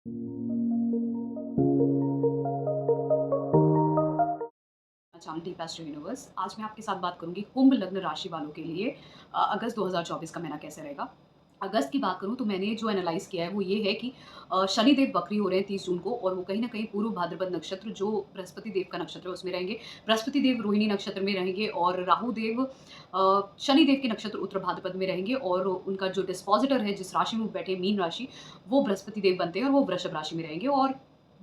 Channel D Pasteur universe. आज मैं आपके साथ बात करूंगी कुंभ लग्न राशि वालों के लिए अगस्त 2024 का महीना कैसे रहेगा। अगस्त की बात करूं तो मैंने जो एनालाइज किया है वो ये है कि शनि देव वक्री हो रहे हैं 30 जून को, और वो कहीं ना कहीं पूर्व भाद्रपद नक्षत्र जो बृहस्पति देव का नक्षत्र है उसमें रहेंगे। बृहस्पति देव रोहिणी नक्षत्र में रहेंगे और राहु देव शनि देव के नक्षत्र उत्तर भाद्रपद में रहेंगे, और उनका जो डिस्पोजिटर है जिस राशि में वो बैठे मीन राशि, वो बृहस्पति देव बनते हैं और वो वृषभ राशि में रहेंगे। और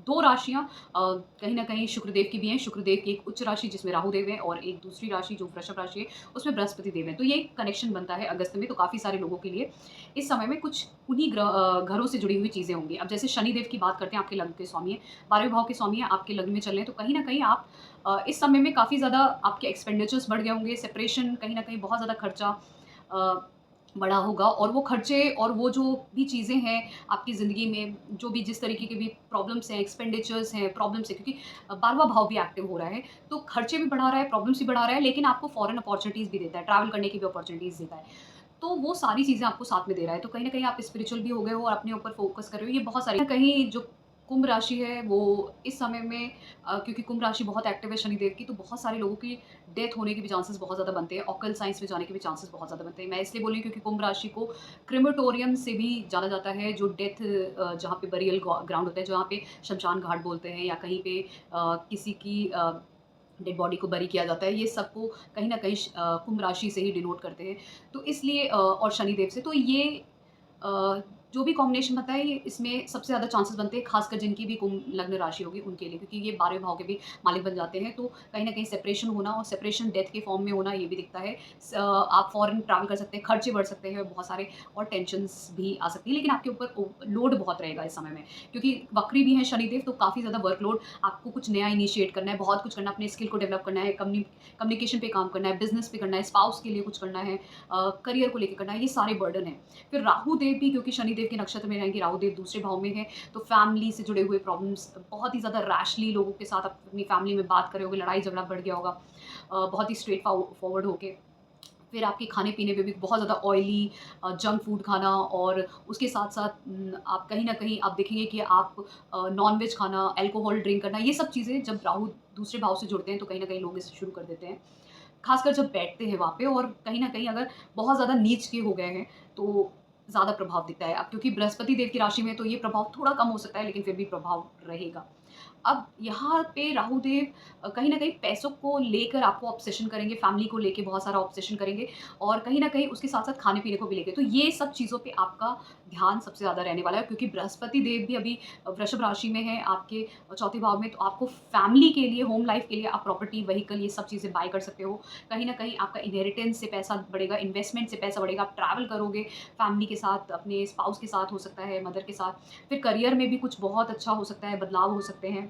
दो राशियां कहीं न कहीं शुक्रदेव की भी हैं। शुक्रदेव की एक उच्च राशि जिसमें राहु देव है, और एक दूसरी राशि जो वृषभ राशि है उसमें बृहस्पति देव है। तो ये एक कनेक्शन बनता है अगस्त में, तो काफ़ी सारे लोगों के लिए इस समय में कुछ उन्हीं घरों से जुड़ी हुई चीज़ें होंगी। अब जैसे शनि देव की बात करते हैं, आपके लग्न के स्वामी हैं, 12वें भाव के स्वामी हैं, आपके लग्न में चल रहे हैं, तो कहीं न कहीं आप इस समय में काफ़ी ज़्यादा आपके एक्सपेंडिचर्स बढ़ गए होंगे, सेपरेशन, कहीं न कहीं बहुत ज़्यादा खर्चा अ, बढ़ा होगा, और वो खर्चे और वो जो भी चीज़ें हैं आपकी ज़िंदगी में, जो भी जिस तरीके के भी प्रॉब्लम्स हैं, एक्सपेंडिचर्स हैं, प्रॉब्लम्स हैं, क्योंकि 12वां भाव भी एक्टिव हो रहा है, तो खर्चे भी बढ़ा रहा है, प्रॉब्लम्स भी बढ़ा रहा है, लेकिन आपको फॉरेन अपॉर्च्युनिटीज़ भी देता है, ट्रैवल करने की भी अपॉर्च्युनिटीज़ देता है। तो वो सारी चीज़ें आपको साथ में दे रहा है, तो कहीं न कहीं आप स्पिरिचुअल भी हो गए हो और अपने ऊपर फोकस कर रहे हो। ये बहुत सारी कहीं जो कुंभ राशि है वो इस समय में क्योंकि कुंभ राशि बहुत एक्टिव है शनिदेव की, तो बहुत सारे लोगों की डेथ होने के भी चांसेस बहुत ज़्यादा बनते हैं, ऑकल्ट साइंस में जाने के भी चांसेस बहुत ज़्यादा बनते हैं। मैं इसलिए बोल रही हूँ क्योंकि कुंभ राशि को क्रिमेटोरियम से भी जाना जाता है, जो डेथ जहाँ पे बरियल ग्राउंड होता है, जहाँ पे शमशान घाट बोलते हैं, या कहीं पे किसी की डेड बॉडी को बरी किया जाता है, ये सबको कहीं न कहीं कुंभ राशि से ही डिनोट करते हैं। तो इसलिए और शनिदेव से, तो ये अ, जो भी कॉम्बिनेशन बनता है, ये इसमें सबसे ज़्यादा चांसेस बनते हैं, खासकर जिनकी भी कुंभ लग्न राशि होगी उनके लिए, क्योंकि ये 12वें भाव के भी मालिक बन जाते हैं, तो कहीं न कहीं सेपरेशन होना, और सेपरेशन डेथ के फॉर्म में होना, ये भी दिखता है। आप फॉरेन ट्रैवल कर सकते हैं, खर्चे बढ़ सकते हैं, बहुत सारे और टेंशन्स भी आ सकती है, लेकिन आपके ऊपर लोड बहुत रहेगा इस समय में, क्योंकि वक्री भी हैं शनिदेव, तो काफ़ी ज़्यादा वर्कलोड, आपको कुछ नया इनिशिएट करना है, बहुत कुछ करना है, अपने स्किल को डेवलप करना है, कम्युनिकेशन पे काम करना है, बिज़नेस पे करना है, स्पाउस के लिए कुछ करना है, करियर को लेके करना है, ये सारे बर्डन हैं। फिर राहु देव भी, क्योंकि शनि देव के नक्षत्र में रहेंगे, राहु देव दूसरे भाव में है, तो फैमिली से जुड़े हुए प्रॉब्लम्स, बहुत ही ज़्यादा रैशली लोगों के साथ आप अपनी फैमिली में बात कर रहे होगे, लड़ाई झगड़ा बढ़ गया होगा, बहुत ही स्ट्रेट फॉरवर्ड होके। फिर आपके खाने-पीने पे भी बहुत ज़्यादा ऑयली जंक फूड खाना, और उसके साथ-साथ आप कहीं न कहीं आप देखेंगे कि आप नॉन-वेज खाना, अल्कोहल ड्रिंक करना, ये सब चीज़ें जब राहु दूसरे भाव से जुड़ते हैं, तो कहीं न कहीं लोग इसे शुरू कर देते हैं। खासकर जब बैठते हैं वहाँ पे, और कहीं न कहीं अगर बहुत ज़्यादा नीच के हो गए हैं, तो ज़्यादा प्रभाव दिखता है। अब क्योंकि बृहस्पति देव की राशि में है, तो ये प्रभाव थोड़ा कम हो सकता है, लेकिन फिर भी प्रभाव रहेगा। अब यहाँ पे राहु देव कहीं न कहीं पैसों को लेकर आपको ऑब्सेशन करेंगे, फैमिली को लेके बहुत सारा ऑब्सेशन करेंगे, और कहीं न कहीं उसके साथ-साथ खाने-पीने को भी लेके। तो ये सब चीज़ों पे आपका ध्यान सबसे ज़्यादा रहने वाला है, क्योंकि बृहस्पति देव भी अभी वृषभ राशि में है आपके चौथे भाव में, तो आपको फैमिली के लिए, होम लाइफ़ के लिए आप प्रॉपर्टी, व्हीकल, ये सब चीज़ें बाय कर सकते हो। कहीं न कहीं आपका इनहेरिटेंस से पैसा बढ़ेगा, इन्वेस्टमेंट से पैसा बढ़ेगा, आप ट्रैवल करोगे, फैमिली के साथ, अपने स्पाउस के साथ हो सकता है, मदर के साथ। फिर करियर में भी कुछ बहुत अच्छा हो सकता है, बदलाव हो सकते हैं।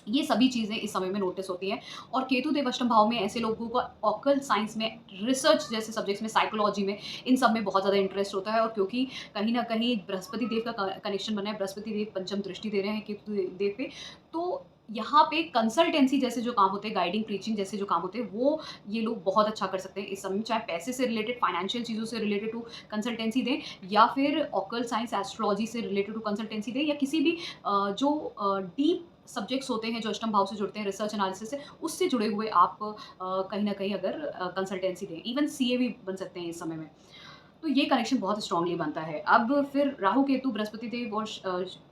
ये सभी चीज़ें इस समय में नोटिस होती हैं, और केतु देव अष्टम भाव में ऐसे लोगों का ऑकल्ट साइंस में, रिसर्च जैसे सब्जेक्ट्स में, साइकोलॉजी में, इन सब में बहुत ज़्यादा इंटरेस्ट होता है, और क्योंकि कहीं न कहीं बृहस्पति देव का कनेक्शन बना है, बृहस्पति देव पंचम दृष्टि दे रहे हैं केतु देव पे, तो यहाँ पे कंसल्टेंसी जैसे जो काम होते हैं, गाइडिंग, प्रीचिंग जैसे जो काम होते हैं, वो ये लोग बहुत अच्छा कर सकते हैं इस समय में, चाहे पैसे से रिलेटेड, फाइनेंशियल चीज़ों से रिलेटेड टू कंसल्टेंसी दें, या फिर ऑकल्ट साइंस, एस्ट्रोलॉजी से रिलेटेड टू कंसल्टेंसी दें, या किसी भी जो डीप सब्जेक्ट्स होते हैं जो अष्टम भाव से जुड़ते हैं, रिसर्च एनालिसिस से, उससे जुड़े हुए आप कहीं न कहीं अगर कंसल्टेंसी दें, इवन सीए भी बन सकते हैं इस समय में। तो ये कनेक्शन बहुत स्ट्रांगली बनता है। अब फिर राहु, केतु, बृहस्पति देव और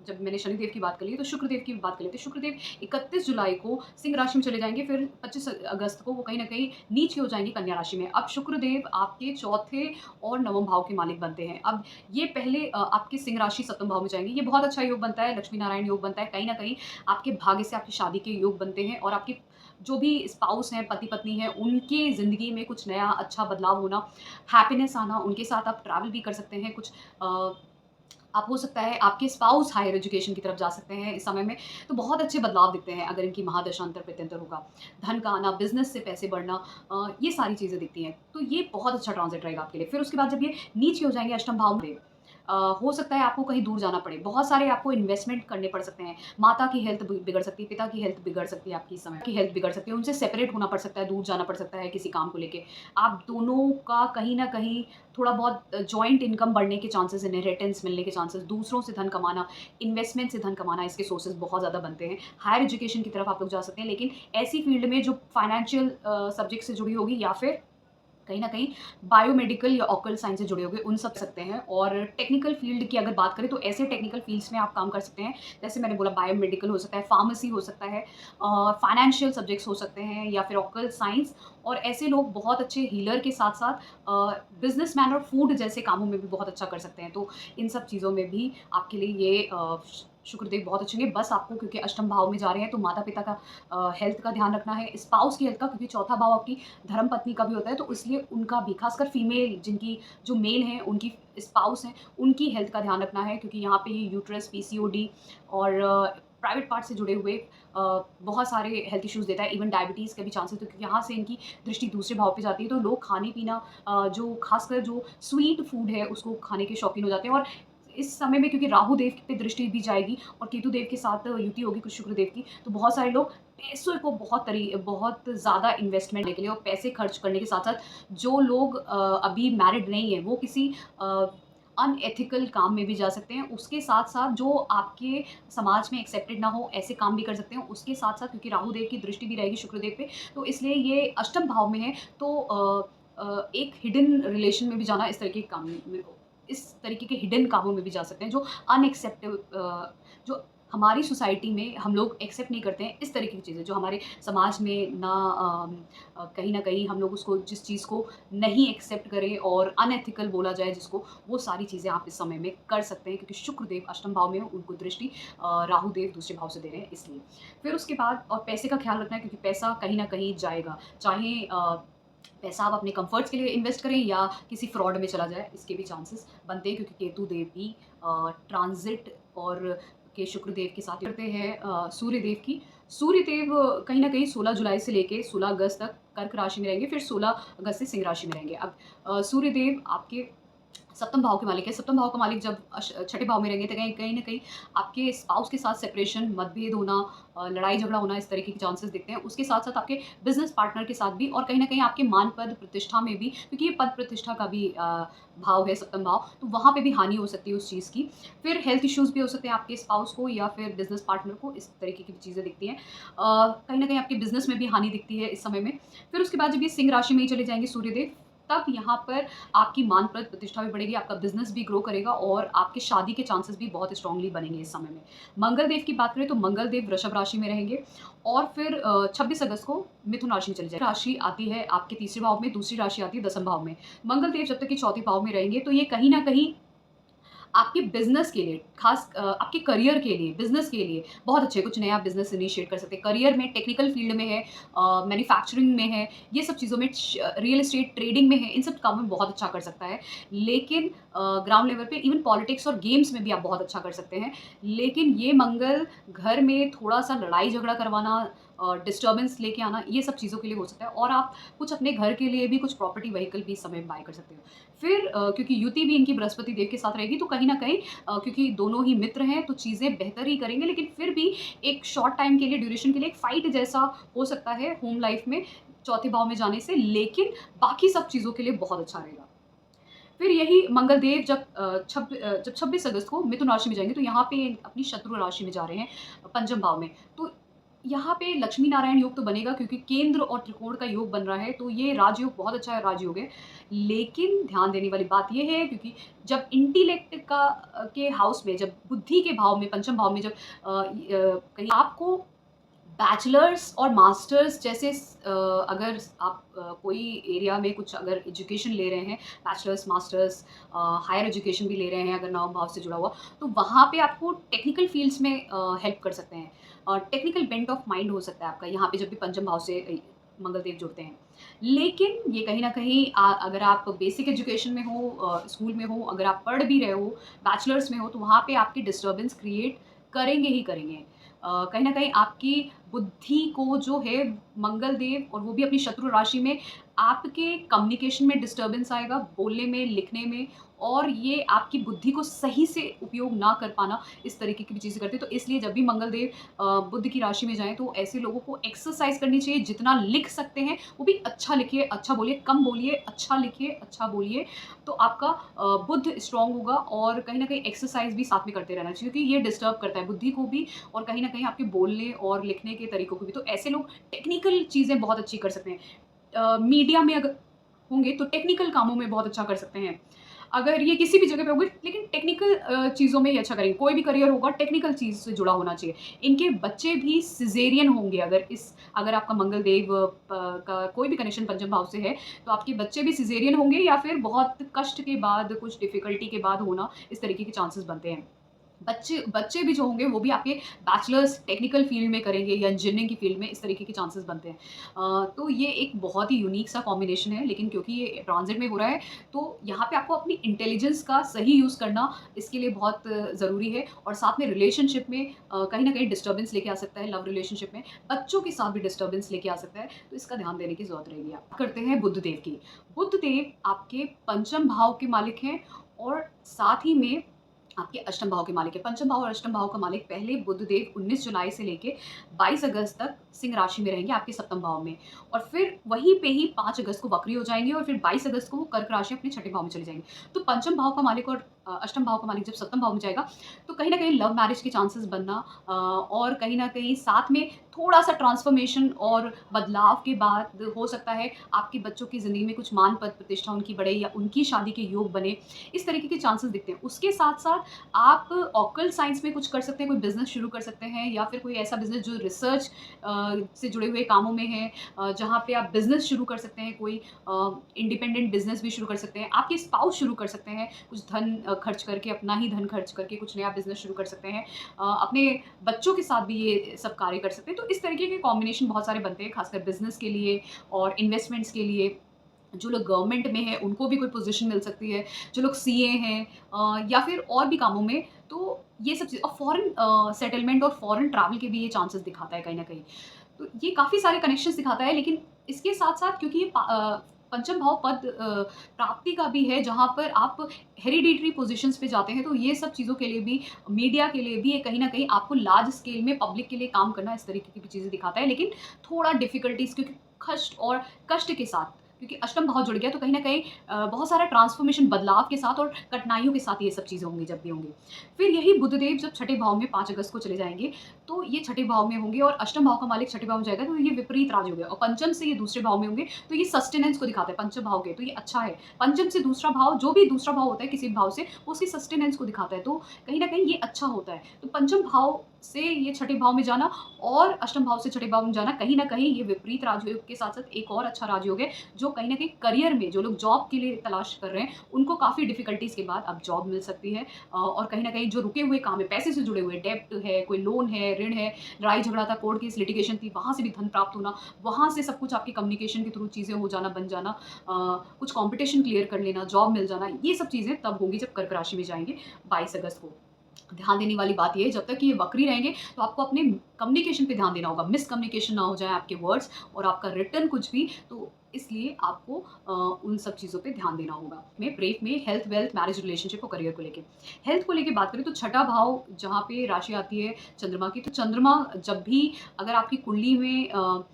जब मैंने शनिदेव की बात कर ली है, तो शुक्रदेव की भी बात कर लेते हैं। शुक्रदेव 31 जुलाई को सिंह राशि में चले जाएँगे, फिर 25 अगस्त को वो कहीं न कहीं नीचे हो जाएँगे कन्या राशि में। अब शुक्रदेव आपके चौथे और नवम भाव के मालिक बनते हैं। अब ये पहले आपके सिंह राशि सप्तम भाव में जाएँगे। ये बहुत अच्छा योग बनता है, लक्ष्मी नारायण योग बनता है। कहीं न कहीं आपके भाग्य से आपकी शादी के योग बनते हैं, और आपकी जो भी स्पाउस हैं, पति-पत्नी हैं, उनकी ज़िंदगी में कुछ नया अच्छा बदलाव होना, हैप्पीनेस आना, उनके साथ आप ट्रैवल भी कर सकते हैं, कुछ आप हो सकता है आपके स्पाउस हायर एजुकेशन की तरफ जा सकते हैं इस समय में, तो बहुत अच्छे बदलाव दिखते हैं अगर इनकी महादशांतर प्रत्यंतर होगा। धन का आना, बिज़नेस से पैसे बढ़ना, ये सारी चीज़ें दिखती हैं, तो ये बहुत अच्छा ट्रांज़िट रहेगा आपके लिए। फिर उसके बाद जब ये नीचे हो जाएँगे अष्टम भाव में, हो सकता है आपको कहीं दूर जाना पड़े, बहुत सारे आपको इन्वेस्टमेंट करने पड़ सकते हैं, माता की हेल्थ बिगड़ सकती है, पिता की हेल्थ बिगड़ सकती है, आपकी इस समय की हेल्थ बिगड़ सकती है, उनसे सेपरेट होना पड़ सकता है, दूर जाना पड़ सकता है किसी काम को लेके। आप दोनों का कहीं न कहीं थोड़ा बहुत जॉइंट इनकम बढ़ने के चांसेस, इनहेरिटेंस मिलने के चांसेस, दूसरों से धन कमाना, इन्वेस्टमेंट से धन कमाना, इसके सोर्सेज़ बहुत ज़्यादा बनते हैं। हायर एजुकेशन की तरफ आप लोग जा सकते हैं, लेकिन ऐसी फील्ड में जो फाइनेंशियल सब्जेक्ट से जुड़ी होगी, या फिर कहीं न कहीं बायोमेडिकल या ऑकल्ट साइंस से जुड़े होंगे, उन सब सकते हैं। और टेक्निकल फ़ील्ड की अगर बात करें तो ऐसे टेक्निकल फ़ील्ड्स में आप काम कर सकते हैं, जैसे मैंने बोला बायोमेडिकल हो सकता है, फ़ार्मेसी हो सकता है, फाइनेंशियल सब्जेक्ट्स हो सकते हैं, या फिर ऑकल्ट साइंस। और ऐसे लोग बहुत अच्छे हीलर के साथ-साथ बिज़नेसमैन और फूड जैसे कामों में भी बहुत अच्छा कर सकते हैं। तो इन सब चीज़ों में भी आपके लिए ये शुक्रदेव बहुत अच्छे होंगे। बस आपको, क्योंकि अष्टम भाव में जा रहे हैं, तो माता-पिता का हेल्थ का ध्यान रखना है, स्पाउस की हेल्थ का, क्योंकि चौथा भाव आपकी धर्मपत्नी का भी होता है, तो इसलिए उनका भी, खासकर फीमेल जिनकी, जो मेल हैं, उनकी स्पाउस हैं, उनकी हेल्थ का ध्यान रखना है, क्योंकि यहाँ पे ही यूट्रस, पीसीओडी और प्राइवेट पार्ट से जुड़े हुए बहुत सारे हेल्थ इश्यूज़ देता है, इवन डायबिटीज़ के भी चांसेस, तो क्योंकि यहाँ से इनकी दृष्टि दूसरे भाव पे जाती है, तो लोग खाने-पीना, जो खासकर जो स्वीट फूड है, उसको खाने के शौकीन हो जाते हैं। और इस समय में, क्योंकि राहु देव पे दृष्टि भी जाएगी और केतु देव के साथ युति होगी कुछ शुक्रदेव की, तो बहुत सारे लोग पैसों को बहुत ज़्यादा इन्वेस्टमेंट करने के लिए और पैसे खर्च करने के साथ-साथ, जो लोग अभी मैरिड नहीं हैं, वो किसी अनएथिकल काम में भी जा सकते हैं। उसके साथ-साथ जो आपके समाज में एक्सेप्टेड ना हो, ऐसे काम भी कर सकते हैं। उसके साथ-साथ, क्योंकि राहु देव की दृष्टि भी रहेगी शुक्रदेव पे, तो इसलिए ये अष्टम भाव में है, तो एक हिडन रिलेशन में भी जाना, इस तरीके के हिडन कामों में भी जा सकते हैं, जो जो हमारी सोसाइटी में हम लोग एक्सेप्ट नहीं करते हैं, इस तरीके की चीज़ें जो हमारे समाज में ना, कहीं न कहीं हम लोग उसको, जिस चीज़ को नहीं एक्सेप्ट करें और अनएथिकल बोला जाए जिसको, वो सारी चीज़ें आप इस समय में कर सकते हैं, क्योंकि शुक्रदेव अष्टम भाव में हो, उनको दृष्टि राहु देव दूसरे भाव से दे रहे हैं, इसलिए। फिर उसके बाद, और पैसे का ख्याल रखना है, क्योंकि पैसा कहीं न कहीं जाएगा। चाहे पैसा आप अपने कम्फर्ट्स के लिए इन्वेस्ट करें या किसी फ्रॉड में चला जाए, इसके भी चांसेस बनते हैं, क्योंकि केतु देव भी ट्रांज़िट और के शुक्रदेव के साथ करते हैं सूर्यदेव की। सूर्यदेव कहीं न कहीं 16 जुलाई से लेके 16 अगस्त तक कर्क राशि में रहेंगे, फिर 16 अगस्त से सिंह राशि में रहेंगे। अब सूर्यदेव आपके सप्तम भाव के मालिक है। सप्तम भाव का मालिक जब छठे भाव में रहेंगे, तो कहीं कहीं न कहीं आपके स्पाउस के साथ सेपरेशन, मतभेद होना, लड़ाई झगड़ा होना, इस तरीके के चांसेस दिखते हैं। उसके साथ-साथ आपके बिज़नेस पार्टनर के साथ भी, और कहीं न कहीं आपके मान पद प्रतिष्ठा में भी, क्योंकि ये पद प्रतिष्ठा का भी भाव है सप्तम भाव, तो वहाँ पे भी हानि हो सकती है उस चीज़ की। फिर हेल्थ इश्यूज़ भी हो सकते हैं आपके स्पाउस को या फिर बिज़नेस पार्टनर को, इस तरीके की भी चीज़ें दिखती हैं। कहीं न कहीं आपके बिज़नेस में भी हानि दिखती है इस समय में। फिर उसके बाद जब ये सिंह राशि में ही चले जाएँगे सूर्यदेव, तब यहाँ पर आपकी मान पद प्रतिष्ठा भी बढ़ेगी, आपका बिज़नेस भी ग्रो करेगा और आपकी शादी के चांसेस भी बहुत स्ट्रांगली बनेंगे इस समय में। मंगल देव की बात करें तो मंगल देव वृषभ राशि में रहेंगे, और फिर 26 अगस्त को मिथुन राशि में चले जाएंगे। राशि आती है आपके तीसरे भाव में, दूसरी राशि आती है दसम भाव में। मंगल देव जब तक कि चौथे भाव में रहेंगे, तो ये कहीं न कहीं आपके बिज़नेस के लिए, आपके करियर के लिए, बिज़नेस के लिए बहुत अच्छे, कुछ नया बिज़नेस इनिशिएट कर सकते हैं। करियर में, टेक्निकल फ़ील्ड में है, मैन्युफैक्चरिंग में है, ये सब चीज़ों में, रियल एस्टेट ट्रेडिंग में है, इन सब कामों में बहुत अच्छा कर सकता है। लेकिन ग्राउंड लेवल पे इवन पॉलिटिक्स और गेम्स में भी आप बहुत अच्छा कर सकते हैं। लेकिन ये मंगल घर में थोड़ा-सा लड़ाई झगड़ा करवाना, डिस्टर्बेंस लेके आना, ये सब चीज़ों के लिए हो सकता है, और आप कुछ अपने घर के लिए भी कुछ प्रॉपर्टी व्हीकल भी इस समय में बाय कर सकते हो। फिर क्योंकि युति भी इनकी बृहस्पति देव के साथ रहेगी, तो कहीं न कहीं क्योंकि दोनों ही मित्र हैं, तो चीज़ें बेहतर ही करेंगे, लेकिन फिर भी एक शॉर्ट टाइम के लिए, ड्यूरेशन के लिए एक फाइट जैसा हो सकता है होम लाइफ में, चौथे भाव में जाने से, लेकिन बाकी सब चीज़ों के लिए बहुत अच्छा रहेगा। फिर यही मंगल देव जब 26 अगस्त को मिथुन राशि में जाएँगे, तो यहाँ पे अपनी शत्रु राशि में जा रहे हैं, पंचम भाव में। तो यहाँ पे लक्ष्मी नारायण योग तो बनेगा, क्योंकि केंद्र और त्रिकोण का योग बन रहा है, तो ये राजयोग बहुत अच्छा है, राजयोग है। लेकिन ध्यान देने वाली बात ये है, क्योंकि जब इंटेलेक्ट के हाउस में, जब बुद्धि के भाव में, पंचम भाव में, जब कहीं आपको बैचलर्स और मास्टर्स जैसे अगर आप कोई एरिया में कुछ अगर एजुकेशन ले रहे हैं, बैचलर्स, मास्टर्स, हायर एजुकेशन भी ले रहे हैं अगर नवम भाव से जुड़ा हुआ, तो वहाँ पे आपको टेक्निकल फील्ड्स में हेल्प कर सकते हैं। टेक्निकल बेंट ऑफ माइंड हो सकता है आपका, यहाँ पे जब भी पंचम भाव से मंगल देव जुड़ते हैं। लेकिन ये कहीं न कहीं अगर आप बेसिक एजुकेशन में हो, स्कूल में हो, अगर आप पढ़ भी रहे हो, बैचलर्स में हो, तो वहाँ पे आपकी डिस्टर्बेंस क्रिएट करेंगे ही करेंगे। कहीं न कहीं आपकी बुद्धि को जो है मंगल देव, और वो भी अपनी शत्रु राशि में, आपके कम्युनिकेशन में डिस्टर्बेंस आएगा, बोलने में, लिखने में, और ये आपकी बुद्धि को सही से उपयोग ना कर पाना, इस तरीके की भी चीज़ें करते हैं। तो इसलिए जब भी मंगल देव बुध की राशि में जाएँ तो ऐसे लोगों को एक्सरसाइज़ करनी चाहिए, जितना लिख सकते हैं वो भी अच्छा लिखिए, अच्छा बोलिए, कम बोलिए, अच्छा लिखिए, अच्छा बोलिए, तो आपका बुद्ध स्ट्रॉन्ग होगा और कहीं न कहीं एक्सरसाइज़ भी साथ में करते रहना चाहिए, क्योंकि ये डिस्टर्ब करता है बुद्धि को भी और कहीं न कहीं आपके बोलने और लिखने के तरीकों को भी। तो ऐसे लोग टेक्निकल चीज़ें बहुत अच्छी कर सकते हैं। मीडिया में अगर होंगे तो टेक्निकल कामों में बहुत अच्छा कर सकते हैं। अगर ये किसी भी जगह पे होंगे लेकिन टेक्निकल चीज़ों में ही अच्छा करेंगे। कोई भी करियर होगा टेक्निकल चीज़ से जुड़ा होना चाहिए। इनके बच्चे भी सिज़ेरियन होंगे अगर आपका मंगल देव का कोई भी कनेक्शन पंचम भाव से है, तो आपके बच्चे भी सिज़ेरियन होंगे या फिर बहुत कष्ट के बाद, कुछ डिफ़िकल्टी के बाद होना, इस तरीके के चांसेस बनते हैं। बच्चे बच्चे भी जो होंगे वो भी आपके बैचलर्स टेक्निकल फ़ील्ड में करेंगे या इंजीनियरिंग की फ़ील्ड में, इस तरीके के चांसेस बनते हैं। तो ये एक बहुत ही यूनिक सा कॉम्बिनेशन है, लेकिन क्योंकि ये ट्रांज़िट में हो रहा है, तो यहाँ पे आपको अपनी इंटेलिजेंस का सही यूज़ करना इसके लिए बहुत ज़रूरी है और साथ में रिलेशनशिप में कहीं न कहीं डिस्टर्बेंस लेके आ सकता है, लव रिलेशनशिप में। बच्चों के साथ भी डिस्टर्बेंस लेके आ सकता है, तो इसका ध्यान देने की ज़रूरत रहेगी। आप करते हैं बुध देव की। बुध देव आपके पंचम भाव के मालिक हैं और साथ ही में आपके अष्टम भाव के मालिक है। पंचम भाव और अष्टम भाव का मालिक पहले बुध देव 19 जुलाई से लेके 22 अगस्त तक सिंह राशि में रहेंगे आपके सप्तम भाव में और फिर वहीं पे ही 5 अगस्त को वक्री हो जाएँगे और फिर 22 अगस्त को वो कर्क राशि अपने छठे भाव में चले जाएँगे। तो पंचम भाव का मालिक और अष्टम भाव का मालिक जब सप्तम भाव में जाएगा, तो कहीं न कहीं लव मैरिज के चांसेस बनना और कहीं न कहीं साथ में थोड़ा-सा ट्रांसफ़ॉर्मेशन और बदलाव के बाद हो सकता है आपके बच्चों की ज़िंदगी में कुछ मान पद प्रतिष्ठा उनकी बढ़े या उनकी शादी के योग बने, इस तरीके के चांसेस दिखते हैं। उसके साथ-साथ आप ऑकल्ट साइंस में कुछ कर सकते हैं, कोई बिज़नेस शुरू कर सकते हैं या फिर कोई ऐसा बिज़नेस जो रिसर्च से जुड़े हुए कामों में है, जहाँ पे आप बिज़नेस शुरू कर सकते हैं, कोई इंडिपेंडेंट बिज़नेस भी शुरू कर सकते हैं। आपके स्पाउस शुरू कर सकते हैं, कुछ धन खर्च करके, अपना ही धन खर्च करके कुछ नया बिज़नेस शुरू कर सकते हैं। अपने बच्चों के साथ भी ये सब कार्य कर सकते हैं। तो इस तरीके के कॉम्बिनेशन बहुत सारे बनते हैं, खासकर बिज़नेस के लिए और इन्वेस्टमेंट्स के लिए। जो लोग गवर्नमेंट में हैं, उनको भी कोई पोज़ीशन मिल सकती है। जो लोग सीए हैं या फिर और भी कामों में, तो ये सब चीज़ और फ़ॉरेन सेटलमेंट और फ़ॉरेन ट्रैवल के भी ये चांसेस दिखाता है कहीं न कहीं। तो ये काफ़ी सारे कनेक्शंस दिखाता है, लेकिन इसके साथ-साथ क्योंकि ये पंचम भाव पद प्राप्ति का भी है, जहाँ पर आप हेरिडिटरी पोज़ीशंस पे जाते हैं, तो ये सब चीज़ों के लिए भी, मीडिया के लिए भी ये कहीं न कहीं आपको लार्ज स्केल में पब्लिक के लिए काम करना, इस तरीके की भी चीज़ें दिखाता है। लेकिन थोड़ा डिफ़िकल्टीज़ क्योंकि कष्ट और कष्ट के साथ, क्योंकि अष्टम भाव जुड़ गया तो कहीं न कहीं बहुत सारा ट्रांसफ़ॉर्मेशन बदलाव के साथ और कठिनाइयों के साथ ये सब चीज़ें होंगी जब भी होंगी। फिर यही बुधदेव जब छठे भाव में 5 अगस्त को चले जाएँगे, तो ये छठे भाव में होंगे और अष्टम भाव का मालिक छठे भाव में जाएगा, तो ये विपरीत राजयोग है और पंचम से ये दूसरे भाव में होंगे, तो ये सस्टेनेंस को दिखाता है पंचम भाव के, तो ये अच्छा है। पंचम से दूसरा भाव, जो भी दूसरा भाव होता है किसी भी भाव से, वो उसकी सस्टेनेंस को दिखाता है, तो कहीं न कहीं ये अच्छा होता है। तो पंचम भाव से ये छठे भाव में जाना और अष्टम भाव से छठे भाव में जाना, कहीं न कहीं ये विपरीत राजयोग के साथ-साथ एक और अच्छा राजयोग है, जो कहीं न कहीं करियर में जो लोग जॉब के लिए तलाश कर रहे हैं, उनको काफ़ी डिफ़िकल्टीज़ के बाद अब जॉब मिल सकती है। और कहीं न कहीं जो रुके हुए काम है, पैसे से जुड़े हुए, डेब्ट है, कोई लोन है, ऋण है, लड़ाई झगड़ा था, कोर्ट केस, लिटिगेशन थी, वहाँ से भी धन प्राप्त होना, वहाँ से सब कुछ आपकी कम्युनिकेशन के थ्रू चीज़ें हो जाना, बन जाना, कुछ कॉम्पिटिशन क्लियर कर लेना, जॉब मिल जाना, ये सब चीज़ें तब होंगी जब कर्क राशि में जाएँगे 22 अगस्त को। ध्यान देने वाली बात ये है, जब तक कि ये वक्री रहेंगे तो आपको अपने कम्युनिकेशन पे ध्यान देना होगा, मिसकम्युनिकेशन ना हो जाए आपके वर्ड्स और आपका रिटन कुछ भी, तो इसलिए आपको उन सब चीज़ों पे ध्यान देना होगा। मैं ब्रेक में हेल्थ, वेल्थ, मैरिज, रिलेशनशिप और करियर को लेके। हेल्थ को लेके बात करें तो छठा भाव जहाँ पे राशि आती है चंद्रमा की, तो चंद्रमा जब भी अगर आपकी कुंडली में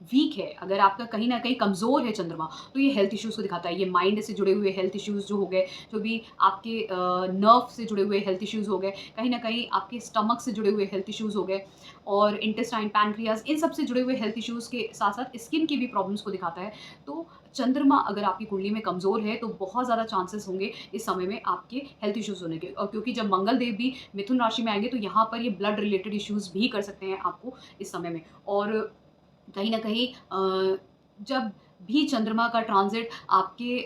वीक है, अगर आपका कहीं न कहीं कमज़ोर है चंद्रमा, तो ये हेल्थ इश्यूज़ को दिखाता है। ये माइंड से जुड़े हुए हेल्थ इश्यूज़ जो हो गए, जो भी आपके नर्व से जुड़े हुए हेल्थ इश्यूज़ हो गए, कहीं न कहीं आपके स्टमक से जुड़े हुए हेल्थ इश्यूज़ हो गए और इंटेस्टाइन, पैनक्रियाज़, इन सब से जुड़े हुए हेल्थ इश्यूज़ के साथ-साथ स्किन की भी प्रॉब्लम्स को दिखाता है। तो चंद्रमा अगर आपकी कुंडली में कमज़ोर है, तो बहुत ज़्यादा चांसेस होंगे इस समय में आपके हेल्थ इश्यूज़ होने के और क्योंकि जब मंगल देव भी मिथुन राशि में आएँगे, तो यहाँ पर ये ब्लड रिलेटेड इश्यूज़ भी कर सकते हैं आपको इस समय में और कहीं न कहीं जब भी चंद्रमा का ट्रांज़िट आपके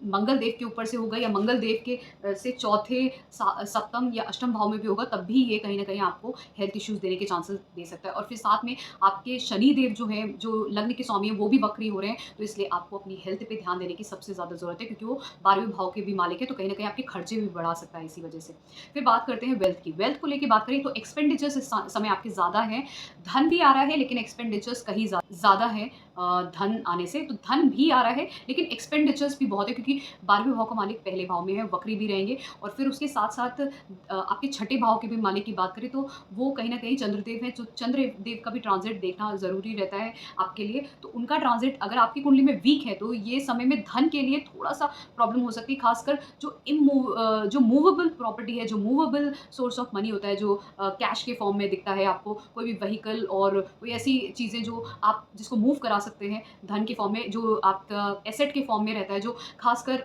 मंगल देव के ऊपर से होगा या मंगल देव के से चौथे सप्तम या अष्टम भाव में भी होगा, तब भी ये कहीं न कहीं आपको हेल्थ इश्यूज़ देने के चांसेस दे सकता है और फिर साथ में आपके शनि देव जो हैं, जो लग्न के स्वामी हैं, वो भी वक्री हो रहे हैं, तो इसलिए आपको अपनी हेल्थ पे ध्यान देने की सबसे ज़्यादा ज़रूरत है क्योंकि वो 12वें भाव के भी मालिक है, तो कहीं न कहीं आपके खर्चे भी बढ़ा सकता है इसी वजह से। फिर बात करते हैं वेल्थ की। वेल्थ को लेके बात करें तो एक्सपेंडिचर्स इस समय आपके ज़्यादा हैं, धन भी आ रहा है लेकिन एक्सपेंडिचर्स कहीं ज़्यादा है। धन आने से। तो धन भी आ रहा है, लेकिन एक्सपेंडिचर्स भी बहुत है, क्योंकि 12वें भाव का मालिक पहले भाव में है, वक्री भी रहेंगे। और फिर उसके साथ-साथ आपके छठे भाव के भी मालिक की बात करें तो वो कहीं न कहीं चंद्रदेव हैं, जो चंद्रदेव का भी ट्रांज़िट देखना ज़रूरी रहता है आपके लिए। तो उनका ट्रांज़िट अगर आपकी कुंडली में वीक है, तो ये समय में धन के लिए थोड़ा-सा प्रॉब्लम हो सकती है, ख़ासकर जो मूवेबल प्रॉपर्टी है, जो मूवेबल सोर्स ऑफ मनी होता है, जो कैश के फॉर्म में दिखता है आपको, कोई भी व्हीकल और कोई ऐसी चीज़ें जो आप जिसको मूव करा सकते हैं धन के फॉर्म में, जो आपका एसेट के फॉर्म में रहता है, जो ख़ासकर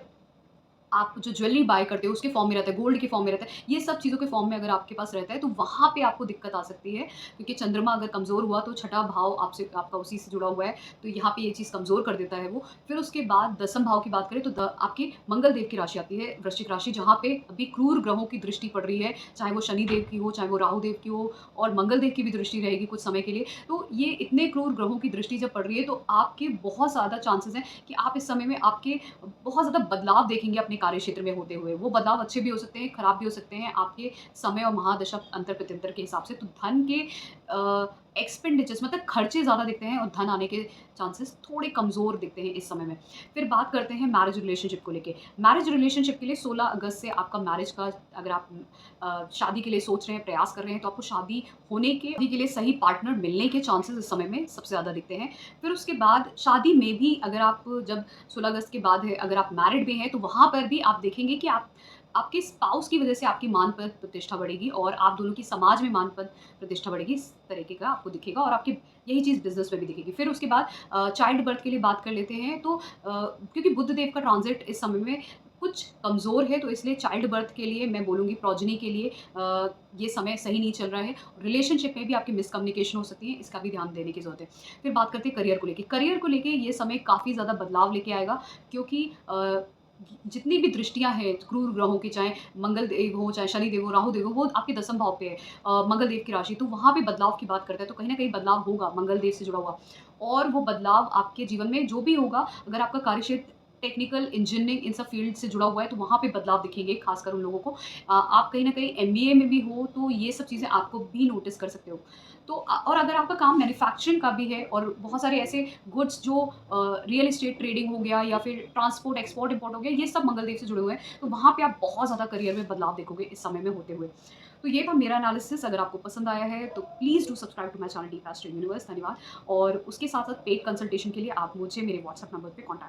आप जो ज्वेलरी बाय करते हो उसके फॉर्म में रहता है, गोल्ड के फॉर्म में रहता है, ये सब चीज़ों के फॉर्म में अगर आपके पास रहता है, तो वहाँ पे आपको दिक्कत आ सकती है, क्योंकि चंद्रमा अगर कमज़ोर हुआ तो छठा भाव आपसे आपका उसी से जुड़ा हुआ है, तो यहाँ पे ये चीज़ कमज़ोर कर देता है वो। फिर उसके बाद दसम भाव की बात करें तो आपके मंगल देव की राशि आती है, वृश्चिक राशि, जहाँ पे अभी क्रूर ग्रहों की दृष्टि पड़ रही है, चाहे वो शनि देव की हो, चाहे वो राहु देव की हो, और मंगल देव की भी दृष्टि रहेगी कुछ समय के लिए। तो ये इतने क्रूर ग्रहों की दृष्टि जब पड़ रही है, तो आपके बहुत ज़्यादा चांसेस हैं कि आप इस समय में आपके बहुत ज़्यादा बदलाव देखेंगे अपने कार्य क्षेत्र में होते हुए। वो बदलाव अच्छे भी हो सकते हैं, खराब भी हो सकते हैं, आपके समय और महादशा अंतर-प्रत्यंतर के हिसाब से। तो धन के एक्सपेंडिचर्स मतलब खर्चे ज़्यादा दिखते हैं, और धन आने के चांसेस थोड़े कमज़ोर दिखते हैं इस समय में। फिर बात करते हैं मैरिज रिलेशनशिप को लेके। मैरिज रिलेशनशिप के लिए 16 अगस्त से आपका मैरिज का, अगर आप शादी के लिए सोच रहे हैं, प्रयास कर रहे हैं, तो आपको शादी के लिए सही पार्टनर मिलने के चांसेस इस समय में सबसे ज़्यादा दिखते हैं। फिर उसके बाद शादी में भी अगर आप, जब 16 अगस्त के बाद है, अगर आप मैरिड भी हैं, तो वहाँ पर भी आप देखेंगे कि आपके स्पाउस की वज़ह से आपकी मान पद प्रतिष्ठा बढ़ेगी, और आप दोनों की समाज में मान पद प्रतिष्ठा बढ़ेगी, इस तरीके का आपको दिखेगा, और आपकी यही चीज़ बिज़नेस में भी दिखेगी। फिर उसके बाद चाइल्ड बर्थ के लिए बात कर लेते हैं, तो क्योंकि बुध देव का ट्रांज़िट इस समय में कुछ कमज़ोर है, तो इसलिए चाइल्ड बर्थ के लिए मैं बोलूँगी, प्रोजेनी के लिए ये समय सही नहीं चल रहा है। रिलेशनशिप में भी आपकी मिसकम्युनिकेशन हो सकती है, इसका भी ध्यान देने की ज़रूरत है। फिर बात करते हैं करियर को लेके। करियर को लेके ये समय काफ़ी ज़्यादा बदलाव लेके आएगा, क्योंकि जितनी भी दृष्टियाँ हैं क्रूर ग्रहों की, चाहे मंगल देव हो, चाहे शनि देव हो, राहु देव हो, वो आपके दसम भाव पे है। मंगल देव की राशि, तो वहाँ पे बदलाव की बात करता है, तो कहीं न कहीं बदलाव होगा मंगल देव से जुड़ा हुआ। और वो बदलाव आपके जीवन में जो भी होगा, अगर आपका कार्यक्षेत्र टेक्निकल, इंजीनियरिंग, इन सब फ़ील्ड से जुड़ा हुआ है, तो वहाँ पे बदलाव दिखेंगे, खासकर उन लोगों को। आप कहीं न कहीं एमबीए में भी हो, तो ये सब चीज़ें आपको भी नोटिस कर सकते हो। तो और अगर आपका काम मैन्युफैक्चरिंग का भी है, और बहुत सारे ऐसे गुड्स जो रियल एस्टेट ट्रेडिंग हो गया, या फिर ट्रांसपोर्ट, एक्सपोर्ट, इम्पोर्ट हो गया, ये सब मंगल देव से जुड़े हुए हैं, तो वहाँ पे आप बहुत ज़्यादा करियर में बदलाव देखोगे इस समय में होते हुए। तो ये था मेरा एनालिसिस। अगर आपको पसंद आया है, तो please do subscribe to my channel Deep Astro Universe. धन्यवाद। और उसके साथ-साथ पेड कंसल्टेशन के लिए आप मुझे मेरे व्हाट्सएप नंबर पे कॉन्टैक्ट